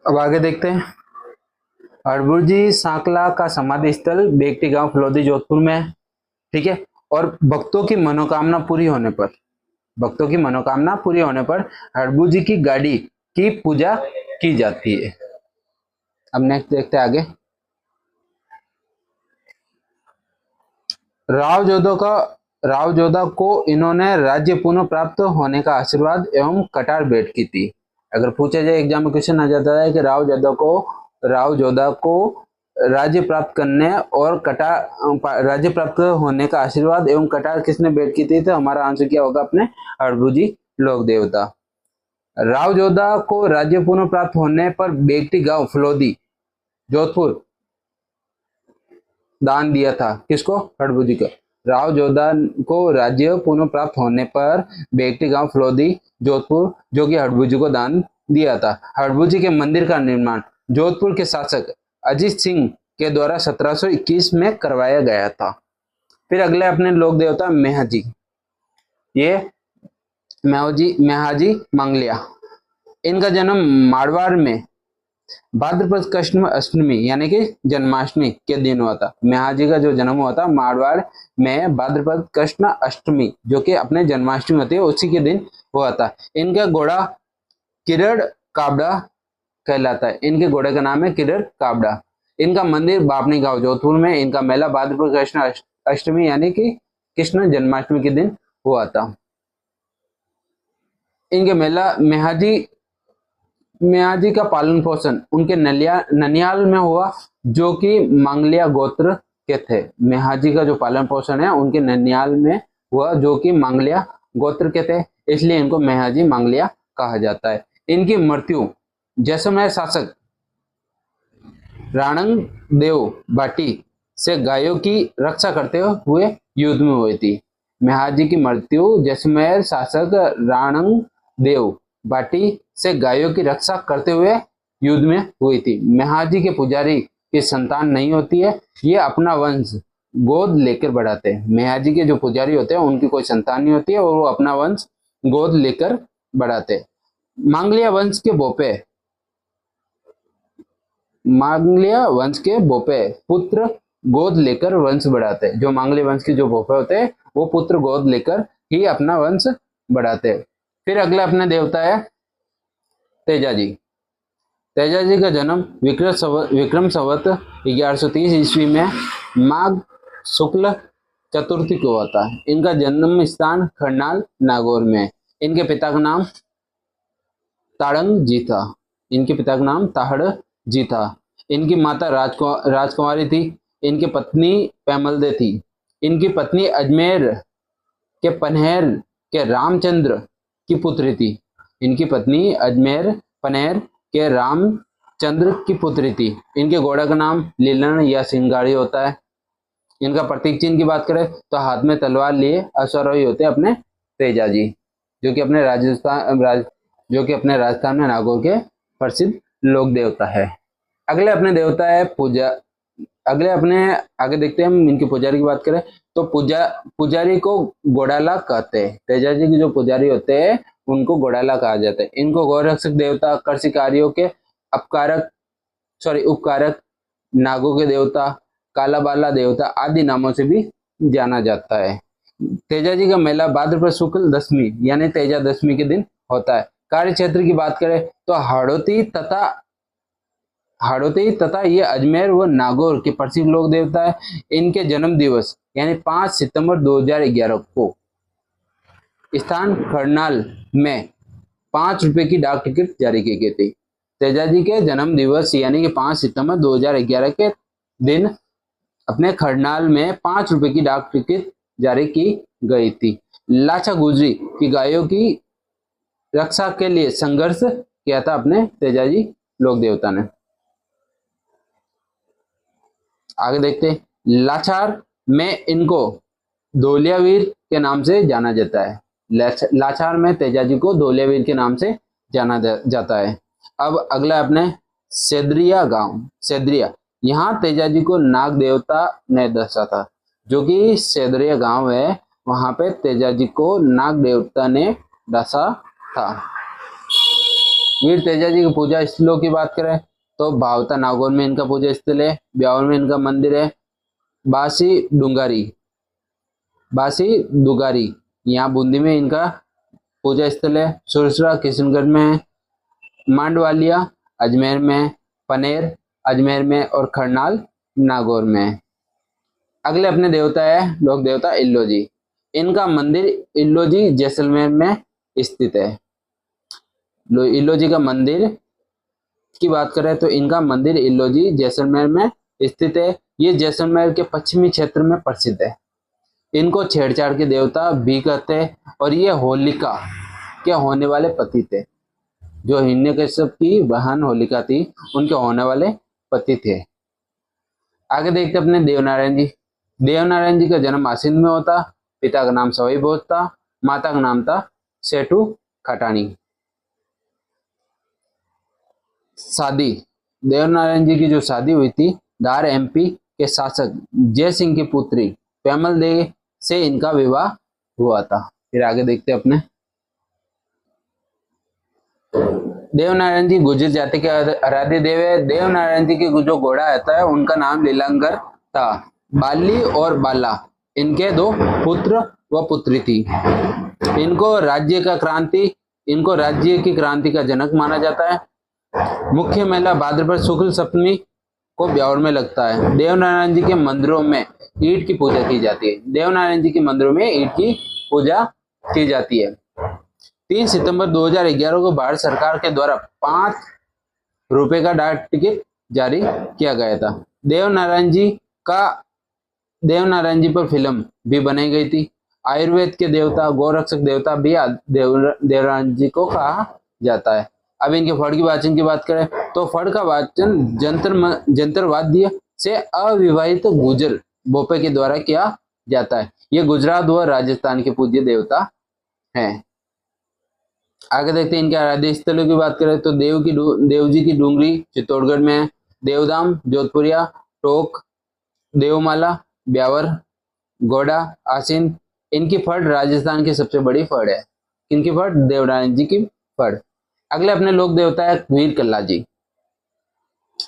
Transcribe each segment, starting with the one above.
अब आगे देखते हैं। हड़बुजी सांकला का समाधि स्थल बेगटी गांव फलोदी जोधपुर में है। ठीक है। और भक्तों की मनोकामना पूरी होने पर हड़बुजी की गाड़ी की पूजा की जाती है। अब नेक्स्ट देखते हैं आगे। राव जोधा को इन्होंने राज्य पुनः प्राप्त होने का आशीर्वाद एवं कटार भेंट की थी। अगर पूछा जाए एग्जाम में क्वेश्चन आ जाता है कि राव जोधा को राज्य प्राप्त करने और राज्य प्राप्त होने का आशीर्वाद एवं कटार किसने भेंट की थी, तो हमारा आंसर क्या होगा अपने हड़बुजी लोक देवता। राव जोधा को राज्य पुनः प्राप्त होने पर बेगटी गांव फलोदी जोधपुर दान दिया था। किसको? हड़बुजी को। राव जोधा को राज्य पुनः प्राप्त होने पर बेगटी गांव फलोदी जोधपुर जो कि हड़बुजी को दान दिया था। हड़बुजी के मंदिर का निर्माण जोधपुर के शासक अजीत सिंह के द्वारा 1721 में करवाया गया था। फिर अगले अपने लोक देवता मेहाजी। ये मेहाजी मंगलिया। इनका जन्म मारवाड़ में भाद्रपद कृष्ण अष्टमी यानी कि जन्माष्टमी के दिन हुआ था। मेहाजी का जो जन्म हुआ था मारवाड़ में भाद्रपद कृष्ण अष्टमी जो कि अपने जन्माष्टमी होती है उसी के दिन हुआ था। इनका घोड़ा किरण काबड़ा कहलाता है। इनके घोड़े का नाम है किरण काबड़ा। इनका मंदिर बापनी गांव जोधपुर में। इनका मेला भाद्रपद कृष्ण अष्टमी यानी कि कृष्ण जन्माष्टमी के दिन हुआ था। इनके मेला मेहाजी का पालन पोषण उनके ननियाल में हुआ जो कि मंगलिया गोत्र के थे। मेहाजी का जो पालन पोषण है उनके ननियाल में हुआ जो कि मंगलिया गोत्र के थे, इसलिए इनको मेहाजी मंगलिया कहा जाता है। इनकी मृत्यु जैसलमेर शासक राणंग देव बाटी से गायों की रक्षा करते हुए युद्ध में हुई थी। मेहाजी की मृत्यु जैसलमेर शासक राणंग देव बाटी से गायों की रक्षा करते हुए युद्ध में हुई थी। मेहाजी के पुजारी की संतान नहीं होती है, ये अपना वंश गोद लेकर बढ़ाते हैं। मेहाजी के जो पुजारी होते हैं उनकी कोई संतान नहीं होती है और वो अपना वंश गोद लेकर बढ़ाते हैं। मांगलिया वंश के बोपे पुत्र गोद लेकर वंश बढ़ाते हैं। जो मांगलिया वंश के जो बोपे होते हैं वो पुत्र गोद लेकर ही अपना वंश बढ़ाते हैं। फिर अगला अपना देवता है तेजाजी। तेजाजी का जन्म विक्रम संवत 1130 ईस्वी में माघ शुक्ल चतुर्थी को हुआ था। इनका जन्म स्थान खरनाल नागौर में। इनके पिता का नाम ताड़ंग जी था। इनकी माता राजकुमारी थी। इनकी पत्नी पैमलदे थी। इनकी पत्नी अजमेर के पनहेर के रामचंद्र की पुत्री थी। इनकी पत्नी अजमेर पनहेर के रामचंद्र की पुत्री थी। इनके घोड़े का नाम लीलन या सिंगाड़ी होता है। इनका प्रतीक चिन्ह की बात करें तो हाथ में तलवार लिए अश्वारोही होते हैं अपने तेजाजी जो कि अपने राजस्थान में नागौर के प्रसिद्ध लोक देवता है। अगले अपने देवता है आगे देखते हैं हम। इनके पुजारी की बात करें तो पुजारी को गोड़ाला कहते हैं। तेजाजी के जो पुजारी होते हैं उनको गोड़ाला कहा जाता है। इनको गौरक्षक देवता, कृषि कार्यों के उपकारक, नागों के देवता, कालाबाला देवता आदि नामों से भी जाना जाता है। तेजाजी का मेला भाद्रपद शुक्ल दशमी यानी तेजा दशमी के दिन होता है। कार्य क्षेत्र की बात करें तो हाड़ौती तथा ये अजमेर व नागौर के प्रसिद्ध लोक देवता है। इनके जन्म दिवस यानी 5 सितंबर 2011 को स्थान खरनाल में 5 रुपए की डाक टिकट जारी की गई थी। तेजाजी के जन्म दिवस यानी कि 5 सितंबर 2011 के दिन अपने खरनाल में 5 रुपए की डाक टिकट जारी की गई थी। लाचा गुजरी की गायों की रक्षा के लिए संघर्ष किया था अपने तेजाजी लोक देवता ने। आगे देखते हैं। लाचार में इनको धोलियावीर के नाम से जाना जाता है। लाचार में तेजाजी को धोलियावीर के नाम से जाना जाता है। अब अगला अपने सेद्रिया यहाँ तेजाजी को नाग देवता ने दसा था। जो कि सेद्रिया गांव है वहां पे तेजाजी को नाग देवता ने दसा था। वीर तेजा जी की पूजा स्थलों की बात करें तो भावता नागौर में इनका पूजा स्थल है, ब्यावर में इनका मंदिर है, बासी डुंगारी यहाँ बूंदी में इनका पूजा स्थल है, सुरसरा किशनगढ़ में है, मांडवालिया अजमेर में, पनेर अजमेर में और खरनाल नागौर में है। अगले अपने देवता है लोक देवता इल्लोजी। इनका मंदिर इल्लोजी जैसलमेर में स्थित है। इल्लोजी का मंदिर की बात करें तो इनका मंदिर इल्लोजी जैसलमेर में स्थित है। ये जैसलमेर के पश्चिमी क्षेत्र में प्रसिद्ध है। इनको छेड़छाड़ के देवता भी कहते हैं और ये होलिका के होने वाले पति थे। जो हिरण्यकश्यप की बहन होलिका थी उनके होने वाले पति थे। आगे देखते अपने देवनारायण जी। देवनारायण जी का जन्म आसिन में होता। पिता का नाम सवाई भोज था, माता का नाम था सेठू खटानी। शादी देवनारायण जी की जो शादी हुई थी धार एमपी के शासक जय सिंह की पुत्री पेमल दे से इनका विवाह हुआ था। फिर आगे देखते अपने देवनारायण जी गुर्जर जाति के आराध्य देव है। देवनारायण जी के जो घोड़ा आता है उनका नाम लीलांगर था। बाली और बाला इनके दो पुत्र व पुत्री थी। इनको राज्य की क्रांति का जनक माना जाता है। मुख्य मेला भाद्रपद शुक्ल सप्तमी को ब्यावर में लगता है। देवनारायण जी के मंदिरों में ईंट की पूजा की जाती है। देवनारायण जी के मंदिरों में ईंट की पूजा की जाती है। 3 सितंबर 2011 को भारत सरकार के द्वारा 5 रुपए का डाक टिकट जारी किया गया था। देवनारायण जी पर फिल्म भी बनाई गई थी। आयुर्वेद के देवता गोरक्षक देवता भी देवनारायण जी को कहा जाता है। अब इनके फड़ की वाचन की बात करें तो फड़ का वाचन जंतर वाद्य से अविवाहित गुजर बोपे के द्वारा किया जाता है। ये गुजरात व राजस्थान के पूज्य देवता हैं। आगे देखते हैं इनके आराध्य स्थलों की बात करें तो देव जी की डूंगरी चित्तौड़गढ़ में है। देवधाम जोधपुरिया, टोक, देवमाला, ब्यावर, गोड़ा, आसीन। इनकी फड़ राजस्थान की सबसे बड़ी फड़ है। इनकी फड़ देवनारायण जी की फड़। अगले अपने लोक देवता है वीर कल्ला जी।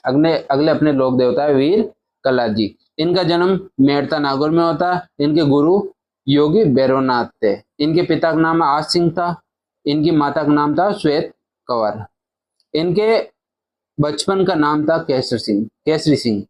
अगले अपने लोक देवता है वीर कल्ला जी। इनका जन्म मेड़ता नागौर में होता है। इनके गुरु योगी भैरवनाथ थे। इनके पिता का नाम आज सिंह था। इनकी माता का नाम था श्वेत कंवर। इनके बचपन का नाम था केसरी सिंह।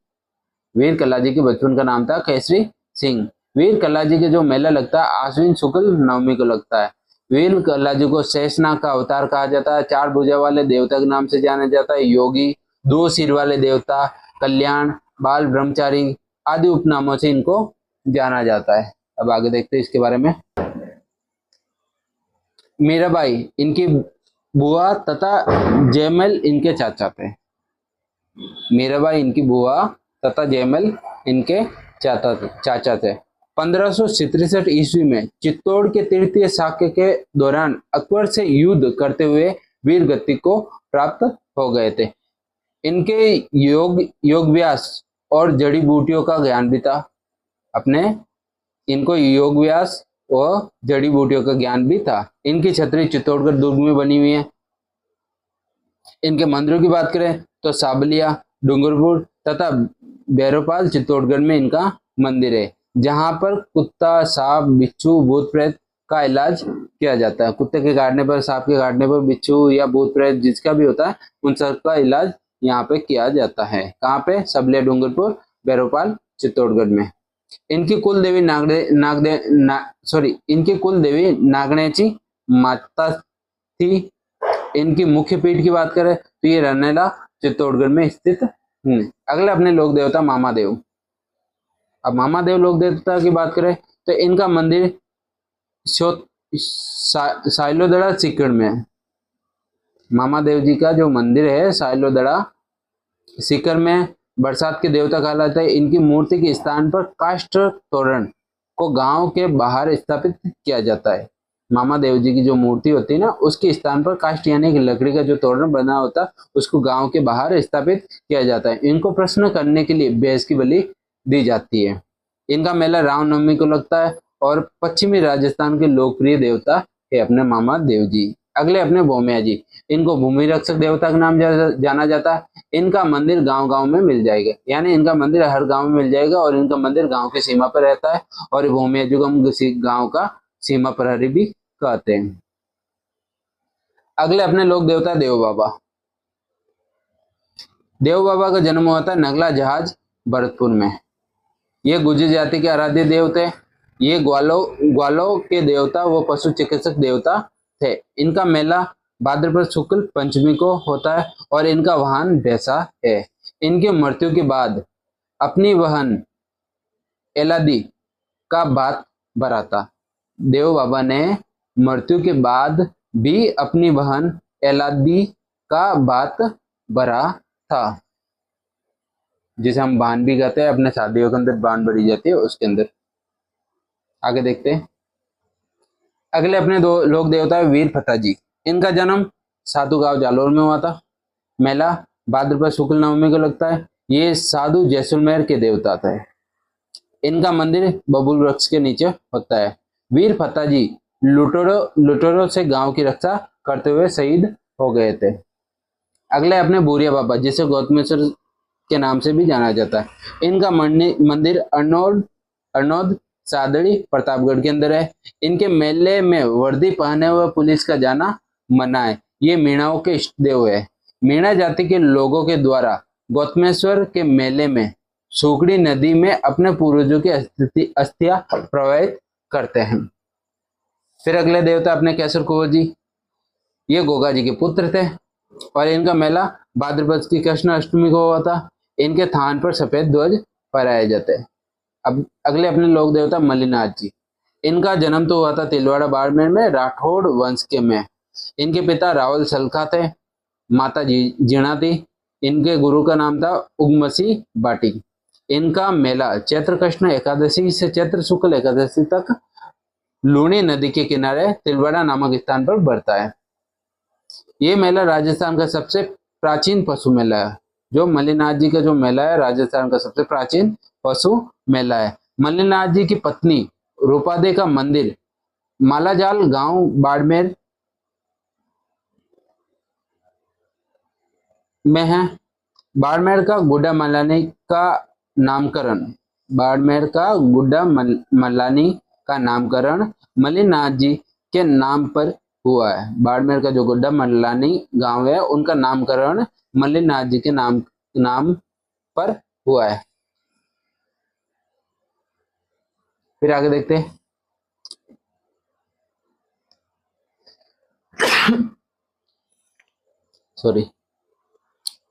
वीर कल्ला जी के बचपन का नाम था केसरी सिंह। वीर कल्ला जी के जो मेला लगता है आश्विन शुक्ल नवमी को लगता है। वीर कल्ला जी को शेषनाग का अवतार कहा जाता है। 4 भुजा वाले देवता के नाम से जाना जाता है। योगी, 2 सिर वाले देवता, कल्याण, बाल ब्रह्मचारी आदि उपनामों से इनको जाना जाता है। अब आगे देखते हैं इसके बारे में। मीराबाई इनकी बुआ तथा जयमल इनके चाचा थे। मीराबाई इनकी बुआ तथा जयमल इनके चाचा थे। 1567 ईस्वी में चित्तौड़ के तृतीय शाक्य के दौरान अकबर से युद्ध करते हुए वीर गति को प्राप्त हो गए थे। इनके योग व्यास और जड़ी बूटियों का ज्ञान भी था। इनको योग व्यास और जड़ी बूटियों का ज्ञान भी था। इनकी छतरी चित्तौड़गढ़ दुर्ग में बनी हुई है। इनके मंदिरों की बात करें तो साबलिया, डूंगरपुर तथा भैरवपाल चित्तौड़गढ़ में इनका मंदिर है, जहां पर कुत्ता, सांप, बिच्छू, भूत प्रेत का इलाज किया जाता है। कुत्ते के काटने पर, सांप के काटने पर, बिच्छू या भूत प्रेत जिसका भी होता है उन सब का इलाज यहाँ पे किया जाता है। कहाँ पे? सबलिया, डूंगरपुर, भैरवपाल चित्तौड़गढ़ में। इनकी कुल देवी इनकी कुल देवी नागणेची माता थी। इनकी मुख्य पीठ की बात करें तो ये रनेला चित्तौड़गढ़ में स्थित है। अगले अपने लोक देवता मामादेव। अब मामादेव लोक देवता की बात करें तो इनका मंदिर साइलोदड़ा सीकड़ में है। मामादेव जी का जो मंदिर है साइलोदड़ा सीकर में बरसात के देवता कहलाते हैं। इनकी मूर्ति के स्थान पर काष्ठ तोरण को गांव के बाहर स्थापित किया जाता है। मामा देव जी की जो मूर्ति होती है ना, उसके स्थान पर काष्ठ यानी कि लकड़ी का जो तोरण बना होता है उसको गांव के बाहर स्थापित किया जाता है। इनको प्रसन्न करने के लिए भैंस की बलि दी जाती है। इनका मेला रामनवमी को लगता है और पश्चिमी राजस्थान के लोकप्रिय देवता है अपने मामा देव जी। अगले अपने भौमिया जी, इनको भूमि रक्षक देवता के नाम जाना जाता है। इनका मंदिर गांव-गांव में मिल जाएगा, यानी इनका मंदिर हर गांव में मिल जाएगा और इनका मंदिर गांव की सीमा पर रहता है और भौमिया जी को हम गांव का सीमा प्रहरी भी कहते हैं। अगले अपने लोक देवता देव बाबा। देव बाबा का जन्म हुआ था नगला जहाज भरतपुर में। ये गुर्जर जाति के आराध्य देव थे। ये ग्वालों के देवता व पशु चिकित्सक देवता थे। इनका मेला भाद्रपद शुक्ल पंचमी को होता है और इनका वाहन भैंसा है। इनकी मृत्यु के बाद अपनी बहन एलादी का बात भरा था। देव बाबा ने मृत्यु के बाद भी अपनी बहन एलादी का बात भरा था, जिसे हम बान भी कहते हैं। अपने शादियों के अंदर बान भरी जाती है, उसके अंदर। आगे देखते हैं। अगले अपने दो लोक देवता है वीर फता जी। इनका जन्म साधु गांव जालोर में हुआ था। मेला भाद्रपद शुक्ल नवमी को लगता है। ये साधु जैसलमेर के देवता थे। इनका मंदिर बबूल वृक्ष के नीचे होता है। वीर फता जी लुटेरों से गांव की रक्षा करते हुए शहीद हो गए थे। अगले अपने बूरिया बाबा, जिसे गौतमेश्वर के नाम से भी जाना जाता है। इनका मंदिर अर्नोद सादड़ी प्रतापगढ़ के अंदर है। इनके मेले में वर्दी पहने हुए पुलिस का जाना मना है। ये मीणाओं के इष्ट देव है। मीणा जाति के लोगों के द्वारा गौतमेश्वर के मेले में सुगड़ी नदी में अपने पूर्वजों की अस्थियां प्रवाहित करते हैं। फिर अगले देवता अपने केसर कुंवर जी। ये गोगा जी के पुत्र थे और इनका मेला भाद्रपद की कृष्ण अष्टमी को हुआ था। इनके थान पर सफेद ध्वज फहराए जाते हैं। अब अगले अपने लोक देवता मल्लीनाथ जी। इनका जन्म तो हुआ था तिलवाड़ा बाड़मेर में राठौड़ वंश के में। इनके पिता रावल सलखा थे, माता जी जीणा थी। इनके गुरु का नाम था उगमसी बाटी। इनका मेला चैत्र कृष्ण एकादशी से चैत्र शुक्ल एकादशी तक लूणी नदी के किनारे तिलवाड़ा नामक स्थान पर बढ़ता है। ये मेला राजस्थान का सबसे प्राचीन पशु मेला है। जो मल्लीनाथ जी का जो मेला है, राजस्थान का सबसे प्राचीन पशु मेला है। मल्लीनाथ जी की पत्नी रूपादे का मंदिर मालाजाल गांव बाड़मेर में है। बाड़मेर का गुड्डा मल्लानी का नामकरण मल्लीनाथ जी के नाम पर हुआ है। बाड़मेर का जो गुड्डा मल्लानी गांव है, उनका नामकरण मल्लीनाथ जी के नाम पर हुआ है। फिर आगे देखते हैं।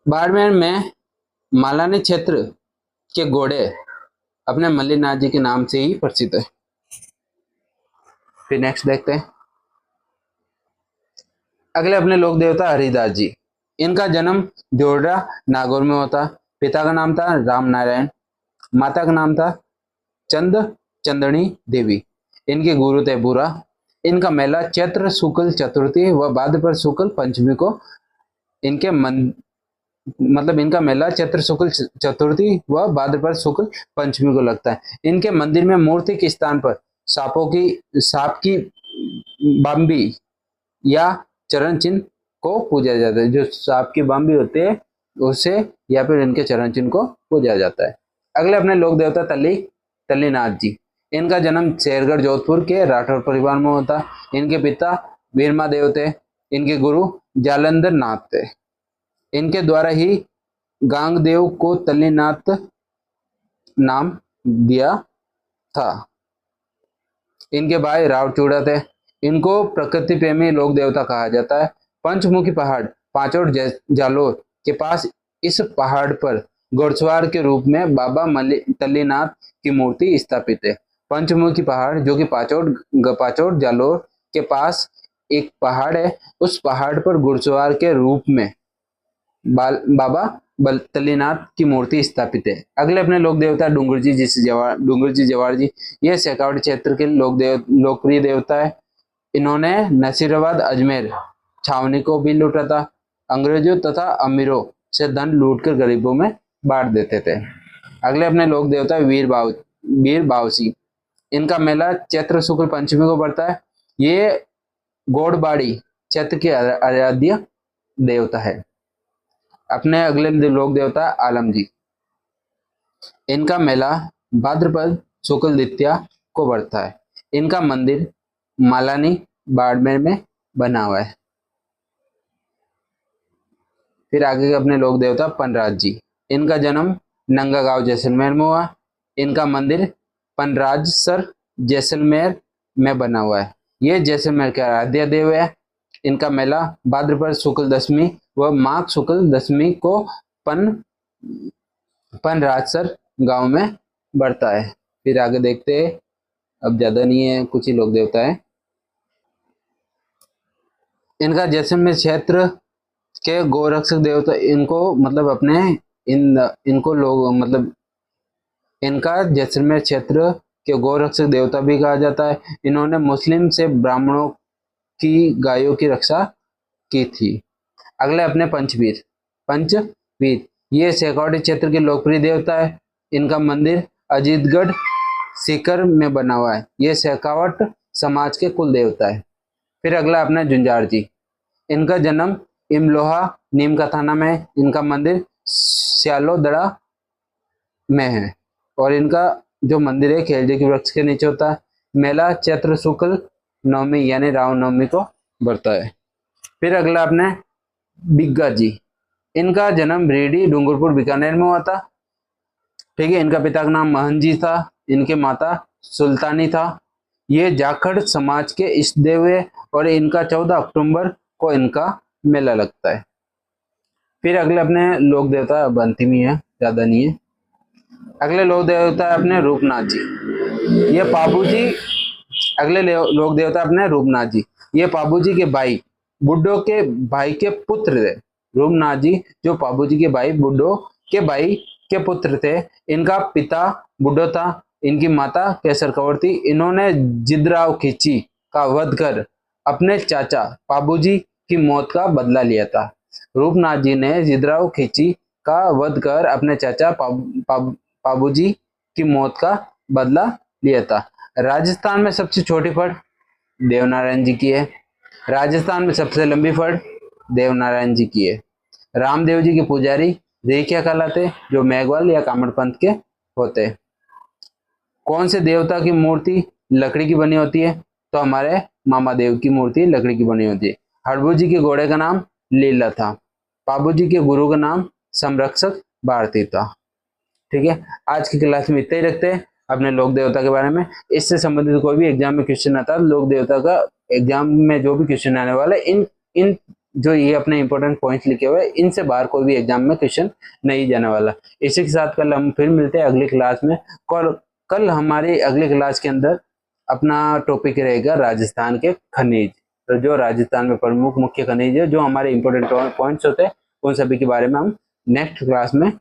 बाड़मेर में मालानी क्षेत्र के घोड़े अपने मल्लीनाथ जी के नाम से ही प्रसिद्ध है। फिर नेक्स्ट देखते हैं। अगले अपने लोक देवता हरिदास जी। इनका जन्म जोड़ा नागौर में होता। पिता का नाम था राम नारायण, माता का नाम था चंदनी देवी। इनके गुरु थे बुरा। इनका मेला चैत्र शुक्ल चतुर्थी व भाद्रपद शुक्ल पंचमी को इनके इनका मेला चैत्र शुक्ल चतुर्थी व भाद्रपद शुक्ल पंचमी को लगता है। इनके मंदिर में मूर्ति के स्थान पर सांप की बाम्बी या चरण चिन्ह को पूजा जाता है। जो सांप की बाम्बी होते हैं उसे या फिर इनके चरण चिन्ह को पूजा जाता है। अगले अपने लोक देवता तल्लीनाथ जी। इनका जन्म शेरगढ़ जोधपुर के राठौर परिवार में होता। इनके पिता वीरमा देव थे। इनके गुरु जालंधर नाथ थे। इनके द्वारा ही गांगदेव को तल्लीनाथ नाम दिया था। इनके भाई रावचूड़ा थे। इनको प्रकृति प्रेमी लोक देवता कहा जाता है। पंचमुखी पहाड़ पांचोड़ जालोर के पास इस पहाड़ पर घोड़सवार के रूप में बाबा तल्लीनाथ की मूर्ति स्थापित है। पंचमुखी पहाड़ जो कि पाचोड़ जालोर के पास एक पहाड़ है, उस पहाड़ पर घुड़सवार के रूप में बाबा तल्लीनाथ की मूर्ति स्थापित है। अगले अपने लोक देवता डूंगर जी जवार जी। ये शेखावटी क्षेत्र के लोकप्रिय देवता है। इन्होंने नसीराबाद अजमेर छावनी को भी लूटा था। अंग्रेजों तथा अमीरों से धन लूटकर गरीबों में बांट देते थे। अगले अपने लोक देवता वीर बावसी। इनका मेला चैत्र शुक्ल पंचमी को पड़ता है। ये गोड़बाड़ी क्षेत्र के आराध्य देवता है। अपने अगले लोक देवता आलम जी। इनका मेला भाद्रपद शुक्ल द्वितीया को बढ़ता है। इनका मंदिर मालानी बाड़मेर में बना हुआ है। फिर आगे के अपने लोक देवता पनराज जी। इनका जन्म नंगा गांव जैसलमेर में हुआ। इनका मंदिर पनराजसर जैसलमेर में बना हुआ है। ये जैसलमेर के आराध्य देव है। इनका मेला भाद्रपद शुक्ल दशमी व माघ शुक्ल दशमी को पनराजसर गांव में बढ़ता है। फिर आगे देखते हैं, अब ज्यादा नहीं है, कुछ ही लोक देवता है। इनका जैसलमेर क्षेत्र के गोरक्षक देवता, इनको मतलब अपने इनको लोग मतलब इनका जैसलमेर क्षेत्र के गोरक्षक देवता भी कहा जाता है। इन्होंने मुस्लिम से ब्राह्मणों की गायों की रक्षा की थी। अगले अपने पंचवीर ये शेखावटी क्षेत्र के लोकप्रिय देवता है। इनका मंदिर अजीतगढ़ सीकर में बना हुआ है। ये शेखावट समाज के कुल देवता है। फिर अगला अपना झुंझार जी। इनका जन्म इमलोहा नीम का थाना में। इनका मंदिर श्यालोदड़ा में है और इनका जो मंदिर है खेलजे के वृक्ष के नीचे होता है। मेला चैत्र शुक्ल नवमी यानी रामनवमी को बढ़ता है। फिर अगला अपने बिग्गा जी। इनका जन्म रेडी डूंगरपुर बीकानेर में हुआ था। ठीक है। इनका पिता का नाम महन जी था। इनके माता सुल्तानी था। ये जाखड़ समाज के इष्ट देव है और इनका 14 अक्टूबर को इनका मेला लगता है। फिर अगले अपने लोक देवता, अब अंतिम ही है, ज्यादा नहीं है। अगले लोक देवता है अपने रूपनाथ जी। ये पाबू जी अगले लोक देवता अपने रूपनाथ जी। ये पाबू जी के भाई बुड्ढो के भाई के पुत्र थे। रूपनाथ जी जो पाबू जी के भाई बुड्ढो के भाई के पुत्र थे। इनका पिता बुड्ढो था। इनकी माता केसर कंवर थी। इन्होंने जिद्राव खींची का वध कर अपने चाचा पाबू जी की मौत का बदला लिया था। रूपनाथ जी ने जिद्राव खींची का वध कर अपने चाचा पाबू जी की मौत का बदला लिया था। राजस्थान में सबसे छोटी फड़ देवनारायण जी की है। राजस्थान में सबसे लंबी फड़ देवनारायण जी की है। रामदेव जी के पुजारी रेखिया कहलाते, जो मेघवाल या कामड़पंथ के होते। कौन से देवता की मूर्ति लकड़ी की बनी होती है? तो हमारे मामा देव की मूर्ति लकड़ी की बनी होती है। हड़बू जी के घोड़े का नाम लीला था। पाबू जी के गुरु का नाम संरक्षक भारती था। ठीक है। आज की क्लास में इतना ही रखते हैं अपने लोक देवता के बारे में। इससे संबंधित कोई भी एग्जाम में क्वेश्चन आता है, लोक देवता का एग्जाम में जो भी क्वेश्चन आने वाला है, इन जो ये अपने इंपॉर्टेंट पॉइंट्स लिखे हुए हैं, इनसे बाहर कोई भी एग्जाम में क्वेश्चन नहीं जाने वाला। इसी के साथ कल हम फिर मिलते हैं अगली क्लास में। कल हमारी अगली क्लास के अंदर अपना टॉपिक रहेगा राजस्थान के खनिज। तो जो राजस्थान में प्रमुख मुख्य खनिज है, जो हमारे इंपॉर्टेंट पॉइंट्स होते हैं, उन सभी के बारे में हम नेक्स्ट क्लास में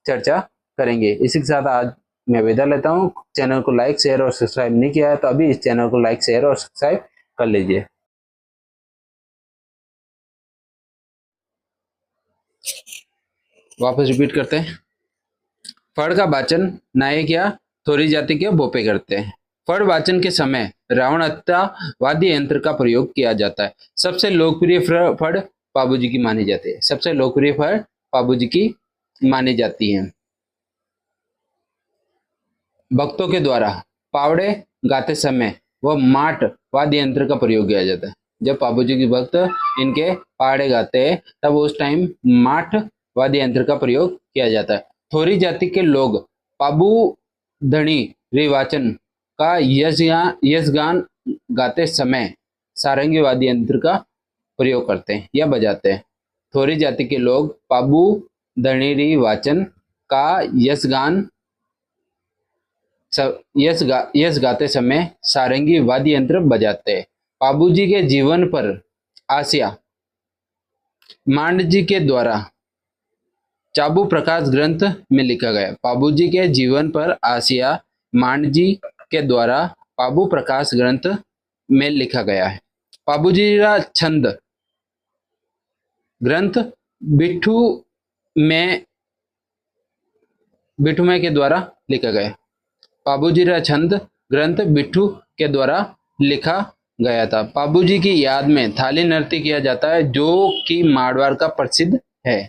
चर्चा करेंगे। इसी के साथ आज मैं विदा लेता हूँ। चैनल को लाइक शेयर और सब्सक्राइब नहीं किया है तो अभी इस चैनल को लाइक शेयर और सब्सक्राइब कर लीजिए। वापस रिपीट करते हैं। फड़ का वाचन नायक या थोरी जाति के भोपे करते हैं। फड़ वाचन के समय रावण हत्या वाद्य यंत्र का प्रयोग किया जाता है। सबसे लोकप्रिय फड़ पाबू जी की मानी जाती है। सबसे लोकप्रिय फड़ पाबू जी की मानी जाती है। भक्तों के द्वारा पावड़े गाते समय वह माट वाद्य यंत्र का प्रयोग किया जाता है। जब पाबू जी के भक्त इनके पावड़े गाते हैं तब उस टाइम माट वाद्य यंत्र का प्रयोग किया जाता है। थोरी जाति के लोग पाबू धनी रिवाचन का यशगान गाते समय सारंगी वाद्य यंत्र का प्रयोग करते हैं या बजाते हैं। थोरी जाति के लोग पाबू धनी रिवाचन का यश गाते समय सारंगी वाद्य यंत्र बजाते हैं। पाबू जी के जीवन पर आसिया मांड जी के द्वारा चाबू प्रकाश ग्रंथ में लिखा गया। पाबू जी के जीवन पर आसिया मांड जी के द्वारा पाबू प्रकाश ग्रंथ में लिखा गया है। पाबू जी का छंद ग्रंथ बिट्ठू में के द्वारा लिखा गया। पाबू जी का छंद ग्रंथ बिट्ठू के द्वारा लिखा गया था। पाबू जी की याद में थाली नृत्य किया जाता है जो कि मारवाड़ का प्रसिद्ध है।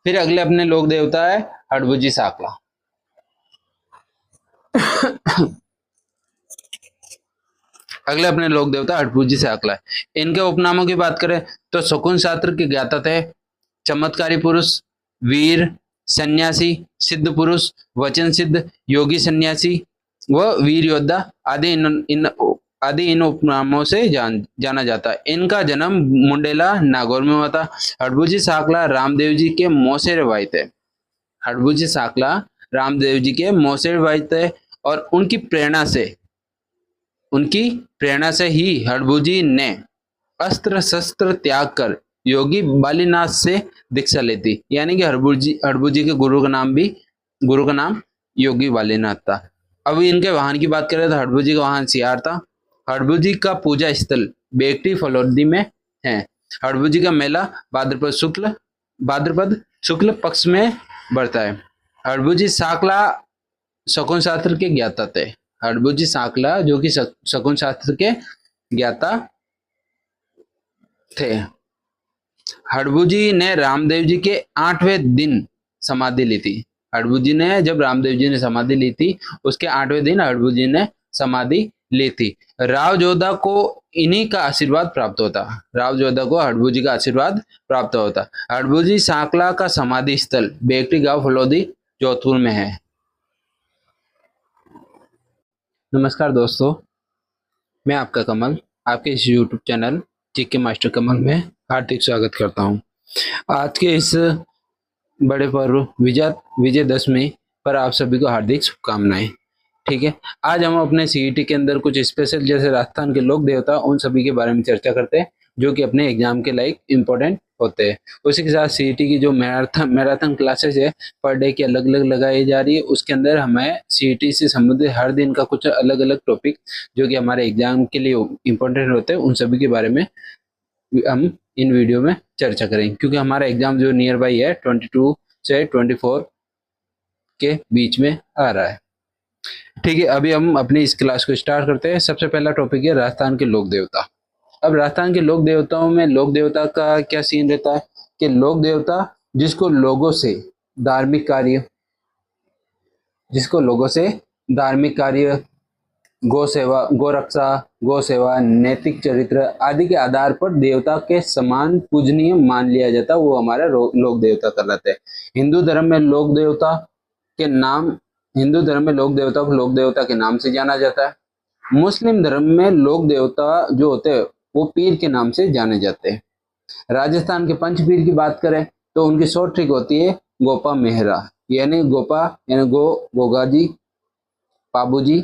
फिर अगले अपने लोक देवता है हड़बुजी साकला। अगले अपने लोक देवता हड़बुजी साकला है। इनके उपनामों की बात करें तो शकुन शास्त्र के ज्ञाता थे, चमत्कारी पुरुष, वीर, सन्यासी, सिद्ध पुरुष, वचन सिद्ध, योगी सन्यासी व वीर योद्धा आदि इन उपनामों से जाना जाता है। इनका जन्म मुंडेला नागौर में हुआ था। हड़बुजी साकला रामदेव जी के मौसेरे भाई थे। हड़बुजी साकला रामदेव जी के मौसेरे भाई थे और उनकी प्रेरणा से ही हड़बुजी ने अस्त्र शस्त्र त्याग कर योगी बालीनाथ से दीक्षा ली थी। यानी कि हड़बुजी के गुरु का नाम योगी बालीनाथ था। अब इनके वाहन की बात करें तो हड़बुजी का वाहन सियार था। हड़बुजी का पूजा स्थल बेकटी फलोदी में है। हड़बुजी का मेला भाद्रपद शुक्ल पक्ष में बढ़ता है। हड़बुजी साकला शकुन शास्त्र के ज्ञाता थे। हड़बुजी साकला जो कि शकुन शास्त्र के ज्ञाता थे। हड़बुजी ने रामदेव जी के 8वें दिन समाधि ली थी। हड़बुजी ने जब रामदेव जी ने समाधि ली थी उसके 8वें दिन हड़बुजी ने समाधि ली थी। राव जोधा को इन्हीं का आशीर्वाद प्राप्त होता। राव जोधा को हड़बुजी का आशीर्वाद प्राप्त होता। हड़बुजी साकला का समाधि स्थल बेकटी गांव फलोदी जोधपुर में है। नमस्कार दोस्तों, मैं आपका कमल आपके इस YouTube चैनल जीके मास्टर कमल में हार्दिक स्वागत करता हूं। आज के इस बड़े पर्व विजयदशमी पर आप सभी को हार्दिक शुभकामनाएं। ठीक है, आज हम अपने सीईटी के अंदर कुछ स्पेशल जैसे राजस्थान के लोक देवता उन सभी के बारे में चर्चा करते हैं जो कि अपने एग्जाम के लायक इम्पोर्टेंट होते हैं। उसी के साथ सीईटी की जो मैराथन क्लासेस है पर डे की अलग अलग लगाई जा रही है। उसके अंदर हमें सीईटी से संबंधित हर दिन का कुछ अलग अलग टॉपिक जो कि हमारे एग्जाम के लिए इम्पोर्टेंट होते हैं उन सभी के बारे में हम इन वीडियो में चर्चा करेंगे, क्योंकि हमारा एग्जाम जो नियर बाई है 22 से 24 के बीच में आ रहा है। ठीक है, अभी हम अपनी इस क्लास को स्टार्ट करते हैं। सबसे पहला टॉपिक है राजस्थान के लोक देवता। अब राजस्थान के लोक देवताओं में लोक देवता का क्या सीन रहता है कि लोक देवता जिसको लोगों से धार्मिक कार्य गौ सेवा, गोरक्षा, गौ सेवा, नैतिक चरित्र आदि के आधार पर देवता के समान पूजनीय मान लिया जाता, वो हमारा लोक देवता कहलाते हैं। हिंदू धर्म में लोक देवता को लोक देवता के नाम से जाना जाता है। मुस्लिम धर्म में लोक देवता जो होते हैं वो पीर के नाम से जाने जाते हैं। राजस्थान के पंच पीर की बात करें तो उनकी शॉर्ट ट्रिक होती है गोपा मेहरा, यानी गोगाजी, पाबूजी,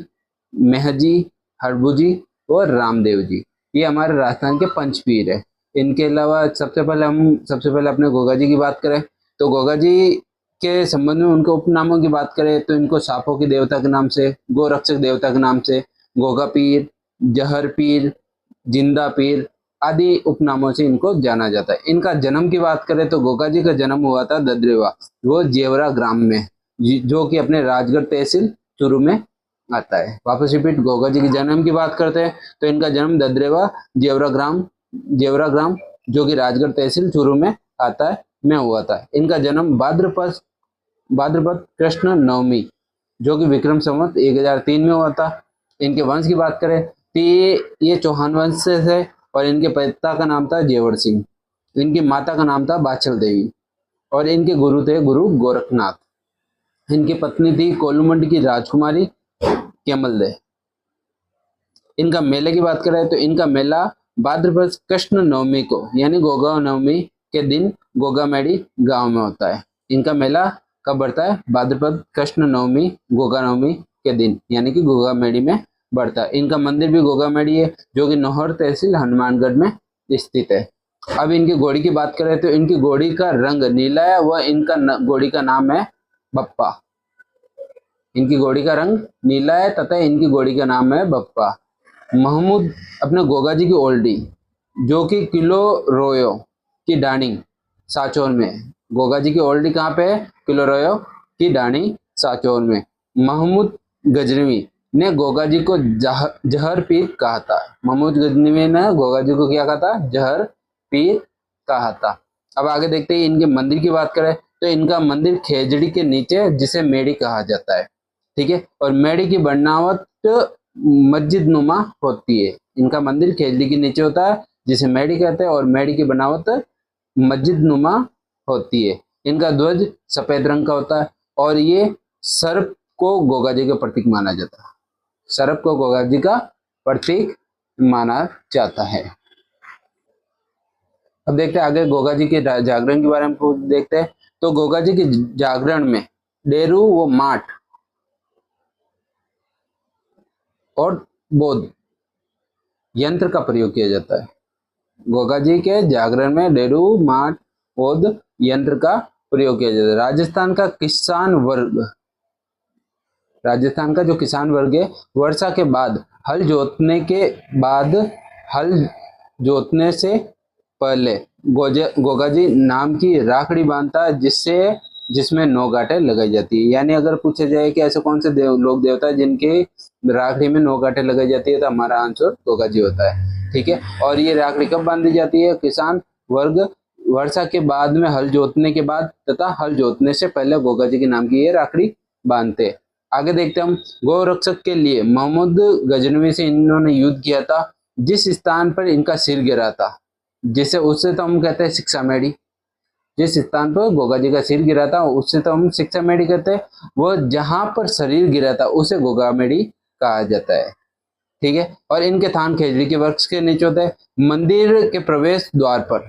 महजी, हड़बुजी और रामदेव जी, ये हमारे राजस्थान के पंच पीर है। इनके अलावा सबसे पहले अपने गोगाजी की बात करें तो गोगाजी के संबंध में उनके उपनामों की बात करें तो इनको सांपों की देवता के नाम से, गोरक्षक देवता के नाम से, गोगा पीर, जहर पीर, जिंदा पीर आदि उपनामों से इनको जाना जाता है। इनका जन्म की बात करें तो गोगा जी का जन्म हुआ था ददरेवा, वो जेवरा ग्राम में, जो कि अपने राजगढ़ तहसील चूरू में आता है। वापस रिपीट, गोगा जी के जन्म की बात करते हैं तो इनका जन्म ददरेवा जेवरा ग्राम जो कि राजगढ़ तहसील चूरू में आता है में हुआ था। इनका जन्म भाद्रपद कृष्ण नवमी जो कि विक्रम संवत 1003 में हुआ था। इनके वंश की बात करें तो ये चौहान वंश से थे और इनके पिता का नाम था जेवर सिंह, इनकी माता का नाम था बाछल देवी और इनके गुरु थे गुरु गोरखनाथ। इनकी पत्नी थी कोलुमंड की राजकुमारी केमल दे। इनका मेले की बात करें तो इनका मेला भाद्रपद कृष्ण नवमी को यानी गोगा नवमी के दिन गोगामेड़ी गांव में होता है। इनका मेला कब बढ़ता है? भाद्रपद कृष्ण नवमी गोगा नवमी के दिन यानी कि गोगामेड़ी में बढ़ता है। इनका मंदिर भी गोगामेड़ी है जो कि नौहर तहसील हनुमानगढ़ में स्थित है। अब इनकी घोड़ी की बात करें तो इनकी घोड़ी का रंग नीला है, वह इनका घोड़ी का नाम है बप्पा। इनकी घोड़ी का रंग नीला है तथा इनकी घोड़ी का नाम है बप्पा। महमूद अपने गोगा जी की ओल्डी जो कि किलो रोयो की डाणी साचौर में, गोगा जी की ओल्डी कहाँ पे है? किलो रोयो की डाणी साचौर में। महमूद गजनवी ने गोगा जी को जहर पीर कहा था। महमूद गजनवी ने गोगा जी को क्या कहा था? जहर पीर कहा था। अब आगे देखते हैं इनके मंदिर की बात करें तो इनका मंदिर खेजड़ी के नीचे, जिसे मेड़ी कहा जाता है, ठीक है। और मेड़ी की बनावट मस्जिद नुमा होती है। इनका मंदिर खेजड़ी के नीचे होता है जिसे मेड़ी कहते हैं, और मेड़ी की बनावट मस्जिद नुमा होती है। इनका ध्वज सफेद रंग का होता है और ये सर्प को गोगा जी का प्रतीक माना जाता है। सर्प को गोगा जी का प्रतीक माना जाता है। अब देखते हैं आगे गोगा जी के जागरण के बारे में देखते हैं। तो गोगा जी के जागरण में डेरू व माठ और बोध यंत्र का प्रयोग किया जाता है। गोगा जी के जागरण में डेरू माठ बोध यंत्र का प्रयोग किया जाता है। राजस्थान का जो किसान वर्ग है, वर्षा के बाद हल जोतने से पहले गोगा जी नाम की राखड़ी बांधता है, जिसमें 9 गांठें लगाई जाती है। यानी अगर पूछा जाए कि ऐसे कौन से लोक देवता है जिनके राखड़ी में 9 गांठें लगाई जाती है, तो हमारा आंसर गोगा जी होता है, ठीक है। और ये राखड़ी कब बांधी जाती है? किसान वर्ग वर्षा के बाद में हल जोतने के बाद तथा हल जोतने से पहले गोगा जी के नाम की ये राखड़ी बांधते। आगे देखते हम गौ रक्षक के लिए महमूद गजनवी से इन्होंने युद्ध किया था। जिस स्थान पर इनका सिर गिरा था, जिसे उससे तो हम कहते हैं शिक्षा मेड़ी। जिस स्थान पर गोगा जी का सिर गिरा था उससे तो हम शिक्षा मेड़ी कहते हैं। वो जहां पर शरीर गिरा था उसे गोगा मेड़ी कहा जाता है, ठीक है। और इनके थान खेजड़ी के वृक्ष के नीचे होते हैं। मंदिर के प्रवेश द्वार पर,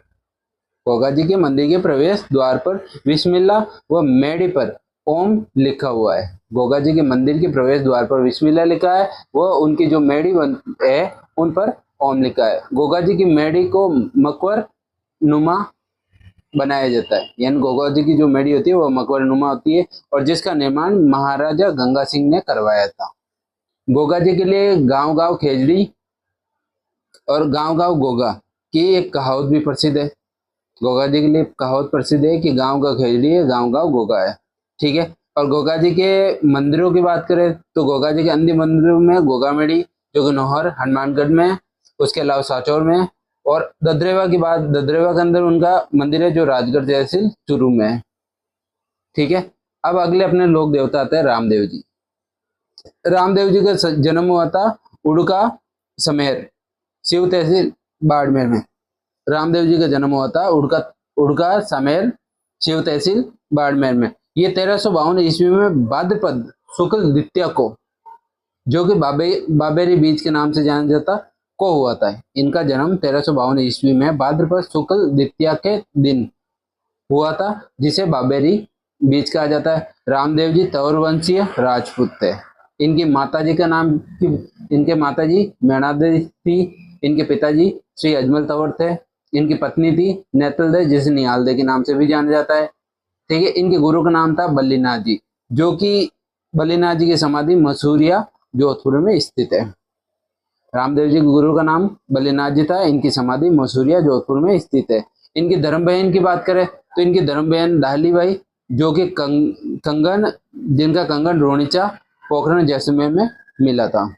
गोगा जी के मंदिर के प्रवेश द्वार पर विस्मिल्लाह व मेड़ी पर ओम लिखा हुआ है। गोगा जी के मंदिर के प्रवेश द्वार पर विस्मिल्लाह लिखा है, वो उनकी जो मेड़ी है उन पर ओम लिखा है। गोगा जी की मेड़ी को मकवर नुमा बनाया जाता है, यानी गोगा जी की जो मेड़ी होती है वो मकवर नुमा होती है, और जिसका निर्माण महाराजा गंगा सिंह ने करवाया था। गोगा जी के लिए गांव गांव खेजड़ी और गांव गांव गोगा की एक कहावत भी प्रसिद्ध है। गोगा जी के लिए कहावत प्रसिद्ध है कि गांव गांव खेजड़ी है, गांव गांव गोगा है, ठीक है। और गोगा जी के मंदिरों की बात करें तो गोगा जी के अन्य मंदिरों में गोगा मेड़ी जो कि नौहर हनुमानगढ़ में, उसके अलावा साचौर में, और ददरेवा के अंदर उनका मंदिर है जो राजगढ़ तहसील चुरू में है, ठीक है। अब अगले अपने लोक देवता आते हैं रामदेव जी। रामदेव जी का जन्म हुआ था उड़का समेर, शिव तहसील बाड़मेर में। रामदेव जी का जन्म हुआ था उड़का समेर, शिव तहसील बाड़मेर में। ये 1352 ईस्वी में भाद्रपद शुक्ल द्वितीया को, जो कि बाबेरी बीज के नाम से जाना जाता, को हुआ था। इनका जन्म 1352 ईस्वी में भाद्रपद शुक्ल द्वितीया के दिन हुआ था, जिसे बाबेरी बीज कहा जाता है। रामदेव जी तौर वंशीय राजपूत थे। इनकी माताजी का नाम, इनके माताजी मैणादेवी थी। इनके पिताजी श्री अजमल तंवर थे। इनकी पत्नी थी नेतल दे, जिसे निहाल दे के नाम से भी जाना जाता है, ठीक है। इनके गुरु का नाम था बल्लीनाथ जी, जो कि बल्लीनाथ जी की समाधि मसूरिया जोधपुर में स्थित है। रामदेव जी के गुरु का नाम बल्लीनाथ जी था, इनकी समाधि मसूरिया जोधपुर में स्थित है। इनकी धर्म बहन की बात करें तो इनकी धर्म बहन दाहली बाई, जो कि कंगन, जिनका कंगन रोनिचा पोखरण जैसलमेर में मिला था।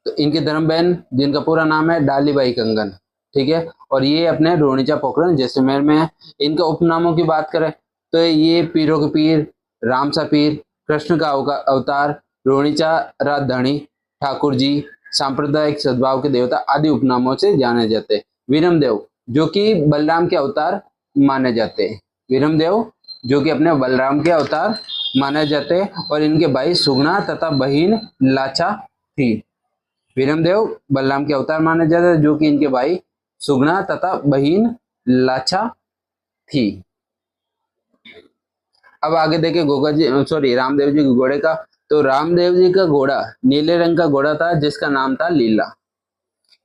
तो इनकी धर्म बहन जिनका पूरा नाम है डालीबाई कंगन, ठीक है। और ये अपने रोनिचा पोखरण जैसलमेर में है। इनके उपनामों की बात करें तो ये पीरों के पीर, रामसा पीर, कृष्ण का अवतार, रोनिचा राजधानी, ठाकुर जी, सांप्रदायिक सद्भाव के देवता आदि उपनामों से जाने जाते हैं। वीरमदेव जो कि बलराम के अवतार माने जाते हैं। वीरमदेव जो कि अपने बलराम के अवतार माने जाते हैं। और इनके भाई सुगना तथा बहन लाचा थी। वीरमदेव बलराम के अवतार माने जाते हैं, जो कि इनके भाई सुगना तथा बहन लाचा थी। अब आगे देखे रामदेव जी के घोड़े का। तो रामदेव जी का घोड़ा नीले रंग का घोड़ा था, जिसका नाम था लीला।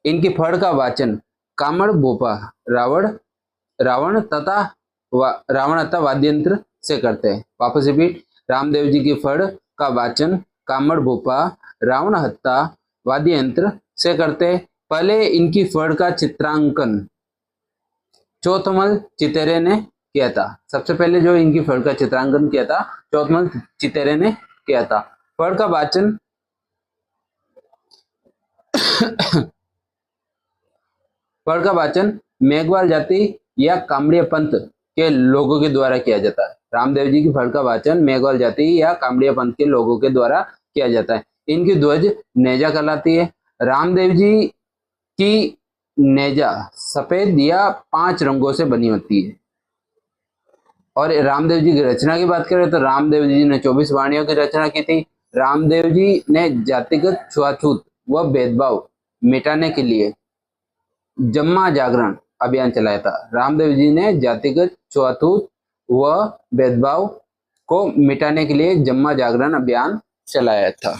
इनकी फड़ का वाचन कामड़ भोपा रावण तथा वाद्यंत्र से करते हैं। वापस रिपीट, रामदेव जी की फड़ का वाचन कामड़ भोपा रावण हत्ता वाद्ययंत्र से करते। पहले इनकी फड़ का चित्रांकन चौथमल चितेरे ने किया था। सबसे पहले जो इनकी फड़ का चित्रांकन किया था चौथमल चितेरे ने किया था। फड़ का वाचन फल का वाचन मेघवाल जाति या कामड़िया पंथ के लोगों के द्वारा किया जाता है। रामदेव जी की फल का वाचन मेघवाल जाति या कामड़िया पंथ के लोगों के द्वारा किया जाता है। इनकी ध्वज नेजा कहलाती है। रामदेव जी की नेजा सफेद या 5 रंगों से बनी होती है। और रामदेव जी की रचना की बात करें तो रामदेव जी ने 24 वाणियों की रचना की थी। रामदेव जी ने जातिगत छुआछूत व भेदभाव मिटाने के लिए जम्मा जागरण अभियान चलाया था। रामदेव जी ने जातिगत छुआछूत व भेदभाव को मिटाने के लिए जम्मा जागरण अभियान चलाया था।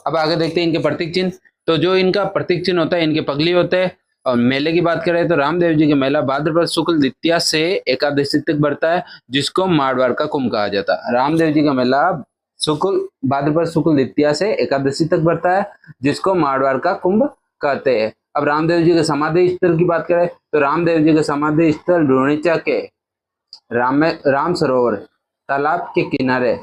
अब आगे देखते हैं इनके प्रतीक चिन्ह। तो जो इनका प्रतीक चिन्ह होता है, इनके पगली होते हैं। और मेले की बात करें तो रामदेव जी के मेला भाद्रपद शुक्ल द्वितीया से एकादशी तक बढ़ता है, जिसको मारवाड़ का कुंभ कहा जाता है। रामदेव जी का मेला भाद्रपद शुक्ल द्वितीया से एकादशी तक बढ़ता है, जिसको मारवाड़ का कुंभ कहते हैं। अब रामदेव जी के समाधि स्थल की बात करें तो रामदेव जी का समाधि स्थल रोहिणीचा के राम सरोवर तालाब के किनारे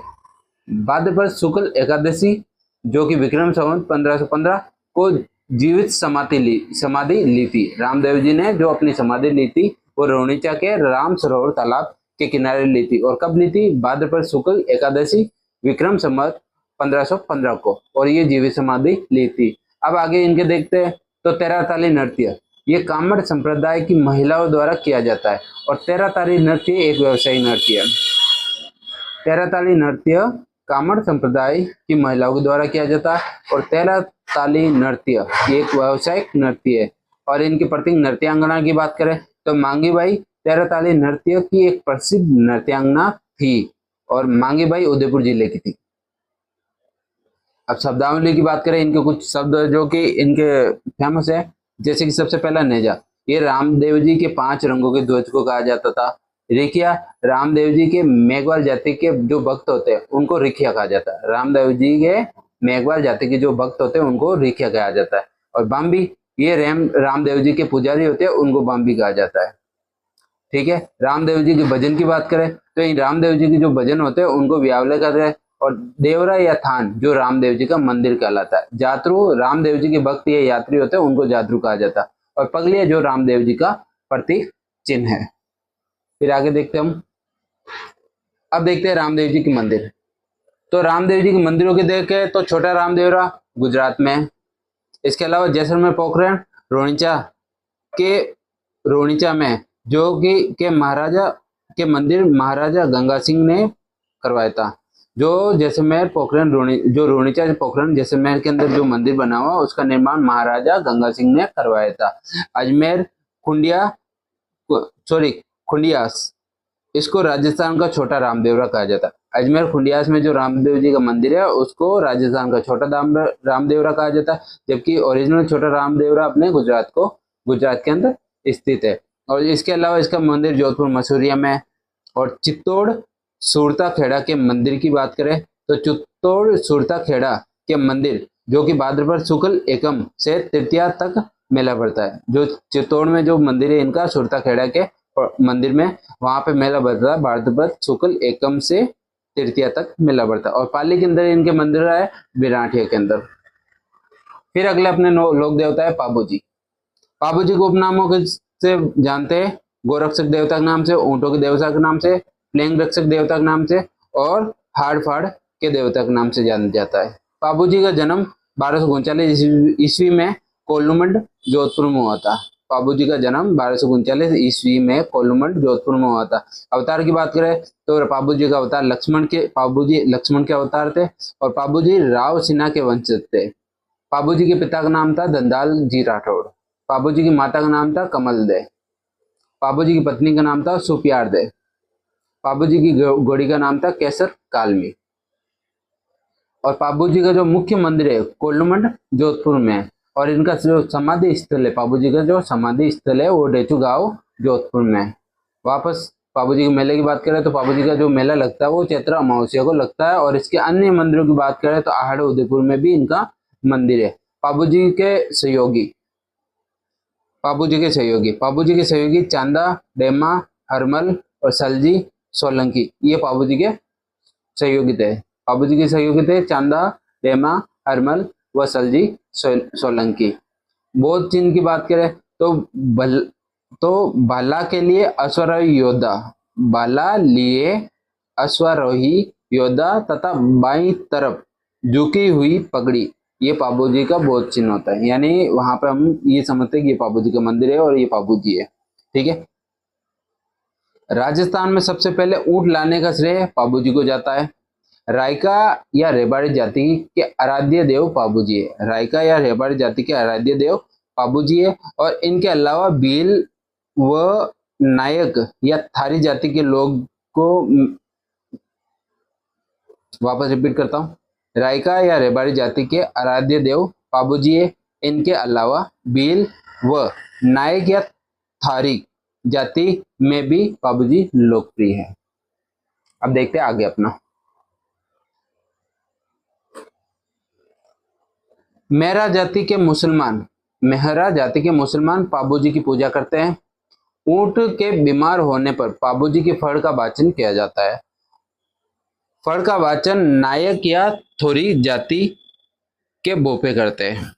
भाद्रपद शुक्ल एकादशी जो कि विक्रम संवत 1515 को जीवित समाधि ली थी। रामदेव जी ने जो अपनी समाधि ली थी वो रोहिणीचा के राम सरोवर तालाब के किनारे ली थी। और कब ली थी? भाद्रपद शुक्ल एकादशी विक्रम संवत 1515 को, और ये जीवित समाधि ली थी। अब आगे इनके देखते हैं तो तेराताली नृत्य, ये कामड़ संप्रदाय की महिलाओं द्वारा किया जाता है। और तेराताली नृत्य एक व्यवसायिक नृत्य है। तेराताली नृत्य कामड़ संप्रदाय की महिलाओं के द्वारा किया जाता है और तेराताली नृत्य एक व्यावसायिक नृत्य है। और इनके प्रतीक नृत्यांगना की बात करें तो मांगी बाई तेराताली नृत्य की एक प्रसिद्ध नृत्यांगना थी और मांगी बाई उदयपुर जिले की थी। अब शब्दावली की बात करें, इनके कुछ शब्द जो कि इनके फेमस है, जैसे कि सबसे पहला नेजा, ये रामदेव जी के 5 रंगों के ध्वज को कहा जाता था। रिखिया, रामदेव जी के मेघवाल जाति के जो भक्त होते हैं उनको रिखिया कहा जाता है। रामदेव जी के मेघवाल जाति के जो भक्त होते हैं उनको रिखिया कहा जाता है। और बाम्बी, ये रामदेव जी के पुजारी होते हैं उनको बाम्बी कहा जाता है। ठीक है। रामदेव जी के भजन की बात करें तो इन रामदेव जी के जो भजन होते हैं उनको व्यावले कहते हैं। और देवरा या थान जो रामदेव जी का मंदिर कहलाता है। जातरू, रामदेव जी के भक्त या यात्री होते हैं उनको जातरू कहा जाता है। और पगलिया जो रामदेव जी का प्रतीक चिन्ह है। फिर आगे देखते हैं हम, अब देखते हैं रामदेव जी के मंदिर। तो रामदेव जी के मंदिरों के देखे तो छोटा रामदेवरा गुजरात में है। इसके अलावा जैसलमेर, पोखरण, रोहिणीचा में जो कि के महाराजा के मंदिर महाराजा गंगा सिंह ने करवाया था। जो जैसलमेर पोखरण रोहिणीचा पोखरण जैसलमेर के अंदर जो मंदिर बना हुआ उसका निर्माण महाराजा गंगा सिंह ने करवाया था। अजमेर खुंडियास, इसको राजस्थान का छोटा रामदेवरा कहा जाता है। अजमेर खुंडियास में जो रामदेव जी का मंदिर है उसको राजस्थान का छोटा रामदेवरा कहा जाता है, जबकि ओरिजिनल छोटा रामदेवरा अपने गुजरात के अंदर स्थित है। और इसके अलावा इसका मंदिर जोधपुर मसूरिया में है। और चित्तौड़ सुरता खेड़ा के मंदिर की बात करें तो चित्तौड़ सुरता खेड़ा के मंदिर जो कि भाद्रपद शुक्ल एकम से तृतीया तक मेला भरता है। जो चित्तौड़ में जो मंदिर है इनका सुरता खेड़ा के मंदिर में, वहां पे मेला भरता है भाद्रपद शुक्ल एकम से तृतीया तक मेला भरता है। और पाली के अंदर इनके मंदिर है बिराटिया के अंदर। फिर अगले अपने लोक देवता है पाबूजी। पाबूजी को उपनामों से जानते हैं, गोरक्षक देवता के नाम से, ऊंटों के देवता के नाम से, प्लेंग रक्षक देवता के नाम से और हाड़ फाड़ के देवता के नाम से जाना जाता है। पाबूजी का जन्म 1239 ईस्वी में कोल्लूमंड जोधपुर में हुआ था। पाबूजी का जन्म 1239 ईस्वी में कोल्लूमंड जोधपुर में हुआ था। अवतार की बात करें तो पाबूजी का अवतार पाबूजी लक्ष्मण के अवतार थे और पाबूजी राव सिन्हा के वंशज थे। पाबूजी के पिता का नाम था धनदाल जी राठौड़। पाबूजी की माता का नाम था कमल दे। पाबूजी की पत्नी का नाम था सुपियार दे। पाबूजी की घोड़ी का नाम था केसर कालमी। और पाबूजी का जो मुख्य मंदिर है कोल्लूमंड जोधपुर में है। और इनका जो समाधि स्थल है, पाबूजी का जो समाधि स्थल है वो डेचू गांव जोधपुर में है। वापस पाबूजी के मेले की बात करें तो पाबूजी का जो मेला लगता है वो चैत्र अमावस्या को लगता है। और इसके अन्य मंदिरों की बात करें तो आहड़ उदयपुर में भी इनका मंदिर है। पाबूजी के सहयोगी चांदा, डेमा, हरमल और सलजी सोलंकी, ये पाबूजी के सहयोगी थे। पाबूजी के सहयोगी थे चांदा, डेमा, हरमल व सलजी सोलंकी। बौद्ध चिन्ह की बात करें तो भाला के लिए अश्वारोही योद्धा, भाला लिए अश्वारोही योद्धा तथा बाईं तरफ झुकी हुई पगड़ी, ये पाबू जी का बौद्ध चिन्ह होता है। यानी वहां पे हम ये समझते हैं कि ये पाबू जी का मंदिर है और ये पाबू जी है। ठीक है। राजस्थान में सबसे पहले ऊंट लाने का श्रेय पाबू जी को जाता है। रायका या रेबाड़ी जाति के आराध्य देव पाबू जी है। रायका या रेबाड़ी जाति के आराध्य देव पाबू जी है। और इनके अलावा भील व नायक या थारी जाति के लोग को, वापस रिपीट करता हूँ, रायका या रेबाड़ी जाति के आराध्य देव पाबू जी है। इनके अलावा भील व नायक या थारी जाति में भी पाबू जी लोकप्रिय है। अब देखते हैं आगे अपना। मेहरा जाति के मुसलमान पाबू जी की पूजा करते हैं। ऊंट के बीमार होने पर पाबू जी की फड़ का वाचन किया जाता है। फड़ का वाचन नायक या थोरी जाति के बोपे करते हैं।